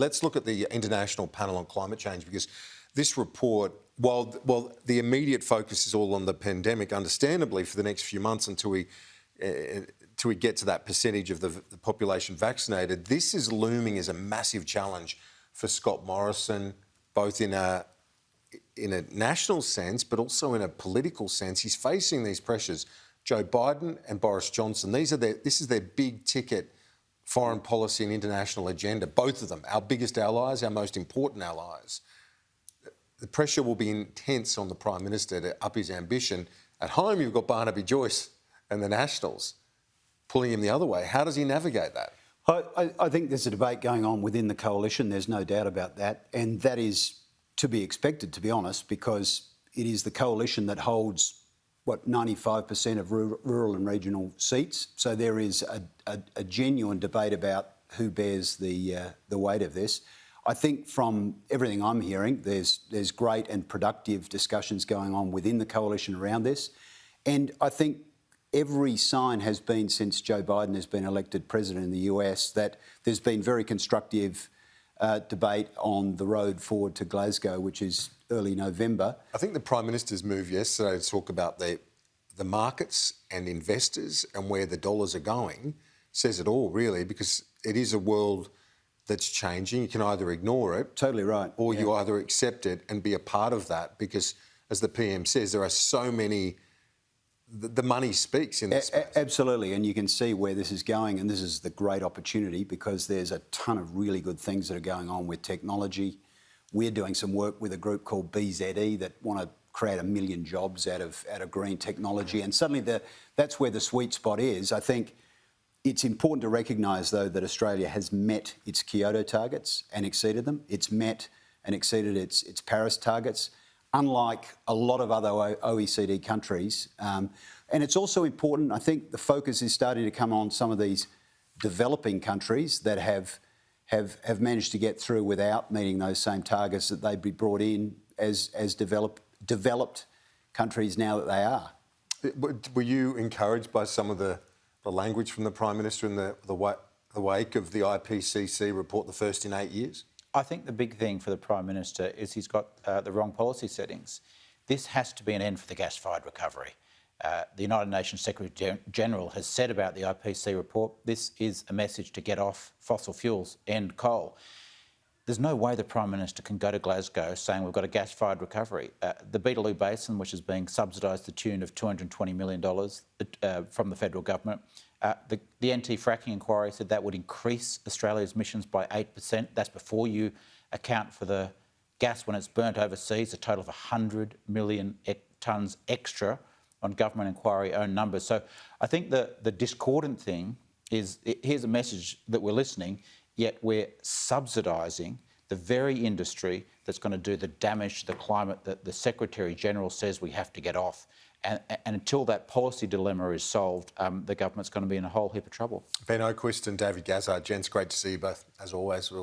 Let's look at the International Panel on Climate Change, because this report, while the immediate focus is all on the pandemic, understandably for the next few months until we get to that percentage of the population vaccinated, this is looming as a massive challenge for Scott Morrison, both in a national sense, but also in a political sense. He's facing these pressures. Joe Biden and Boris Johnson, this is their big ticket foreign policy and international agenda, both of them, our biggest allies, our most important allies. The pressure will be intense on the Prime Minister to up his ambition. At home, you've got Barnaby Joyce and the Nationals pulling him the other way. How does he navigate that? I think there's a debate going on within the coalition, there's no doubt about that, and that is to be expected, to be honest, because it is the coalition that holds 95% of rural and regional seats. So there is a genuine debate about who bears the weight of this. I think from everything I'm hearing, there's great and productive discussions going on within the coalition around this. And I think every sign has been, since Joe Biden has been elected president in the US, that there's been very constructive debate on the road forward to Glasgow, which is early November. I think the Prime Minister's move yesterday to talk about the markets and investors and where the dollars are going says it all, really, because it is a world that's changing. You can either ignore it. Totally right. Or you either accept it and be a part of that, because, as the PM says, there are so many... The money speaks in this space. Absolutely, and you can see where this is going, and this is the great opportunity, because there's a ton of really good things that are going on with technology. We're doing some work with a group called BZE that want to create 1 million jobs out of green technology, and suddenly that's where the sweet spot is. I think it's important to recognise, though, that Australia has met its Kyoto targets and exceeded them. It's met and exceeded its Paris targets, unlike a lot of other OECD countries. And it's also important, I think the focus is starting to come on some of these developing countries that have managed to get through without meeting those same targets that they'd be brought in as developed countries now that they are. Were you encouraged by some of the language from the Prime Minister in the wake of the IPCC report, the first in 8 years? I think the big thing for the Prime Minister is he's got the wrong policy settings. This has to be an end for the gas-fired recovery. The United Nations Secretary General has said about the IPCC report, this is a message to get off fossil fuels, end coal. There's no way the Prime Minister can go to Glasgow saying we've got a gas-fired recovery. The Beetaloo Basin, which is being subsidised to the tune of $220 million from the federal government, the anti-fracking inquiry said that would increase Australia's emissions by 8%. That's before you account for the gas when it's burnt overseas, a total of 100 million tonnes extra on government inquiry own numbers. So I think the discordant thing is, here's a message that we're listening, yet we're subsidising the very industry that's going to do the damage to the climate that the Secretary-General says we have to get off. And until that policy dilemma is solved, the government's going to be in a whole heap of trouble. Ben Oquist and David Gasfired, gents, great to see you both, as always. We'll